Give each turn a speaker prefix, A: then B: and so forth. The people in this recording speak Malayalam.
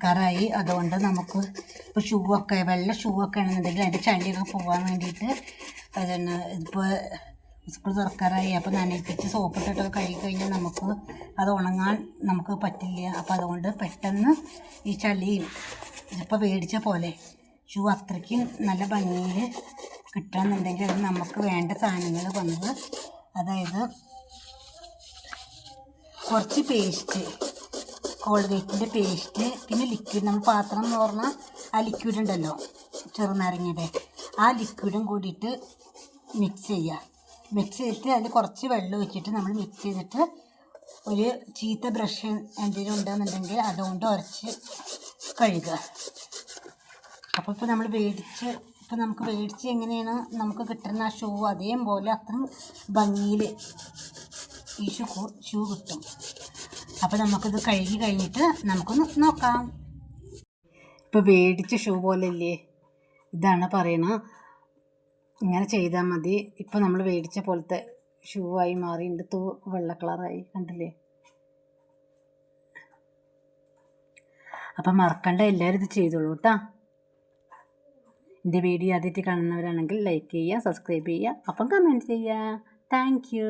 A: തുറക്കാറായി. അതുകൊണ്ട് നമുക്ക് ഇപ്പോൾ ഷൂ ഒക്കെ വെള്ള ഷൂ ഒക്കെ ആണെന്നുണ്ടെങ്കിൽ അതിൻ്റെ ചളിയൊക്കെ പോകാൻ വേണ്ടിയിട്ട് അതന്നെ ഇപ്പോൾ സ്കൂൾ തുറക്കാറായി. അപ്പോൾ നനയിപ്പിച്ച് സോപ്പിട്ടിട്ടൊക്കെ കഴുകി കഴിഞ്ഞാൽ നമുക്ക് അത് ഉണങ്ങാൻ നമുക്ക് പറ്റില്ല. അപ്പോൾ അതുകൊണ്ട് പെട്ടെന്ന് ഈ ചളിയും ഇപ്പോൾ മേടിച്ച പോലെ ഷൂ അത്രയ്ക്കും നല്ല ഭംഗിയിൽ കിട്ടണമെന്നുണ്ടെങ്കിൽ അത് നമുക്ക് വേണ്ട സാധനങ്ങൾ വന്നത്, അതായത് കുറച്ച് പേസ്റ്റ്, കോൾഗേറ്റിൻ്റെ പേസ്റ്റ്, പിന്നെ ലിക്വിഡ്, നമ്മൾ പാത്രം എന്ന് പറഞ്ഞാൽ ആ ലിക്വിഡ് ഉണ്ടല്ലോ ചെറുനാരങ്ങയുടെ, ആ ലിക്വിഡും കൂടിയിട്ട് മിക്സ് ചെയ്യുക. മിക്സ് ചെയ്തിട്ട് അതിൽ കുറച്ച് വെള്ളം ഒഴിച്ചിട്ട് നമ്മൾ മിക്സ് ചെയ്തിട്ട് ഒരു ചീത്ത ബ്രഷ് എന്തെങ്കിലും ഉണ്ടെന്നുണ്ടെങ്കിൽ അതുകൊണ്ട് ഉരച്ച് കഴുകുക. അപ്പോൾ ഇപ്പോൾ നമ്മൾ നമുക്ക് മേടിച്ച് എങ്ങനെയാണ് നമുക്ക് കിട്ടുന്ന ആ ഷൂ അതേപോലെ അത്രയും ഭംഗിയിൽ ഈ ഷൂ കിട്ടും. അപ്പോൾ നമുക്കിത് കഴുകി കഴിഞ്ഞിട്ട് നമുക്കൊന്ന് നോക്കാം. ഇപ്പോൾ മേടിച്ച ഷൂ പോലെ ഇല്ലേ, ഇതാണ് പറയണത്. ഇങ്ങനെ ചെയ്താൽ മതി. ഇപ്പോൾ നമ്മൾ മേടിച്ച പോലത്തെ ഷൂ ആയി മാറിയിട്ടുണ്ട്. വെള്ള കളറായി കണ്ടില്ലേ. അപ്പം മറക്കണ്ട, എല്ലാവരും ഇത് ചെയ്തോളൂ കേട്ടോ. എൻ്റെ വീഡിയോ ആദ്യമായിട്ട് കാണുന്നവരാണെങ്കിൽ ലൈക്ക് ചെയ്യുക, സബ്സ്ക്രൈബ് ചെയ്യുക, അപ്പം കമൻറ്റ് ചെയ്യുക. Thank you.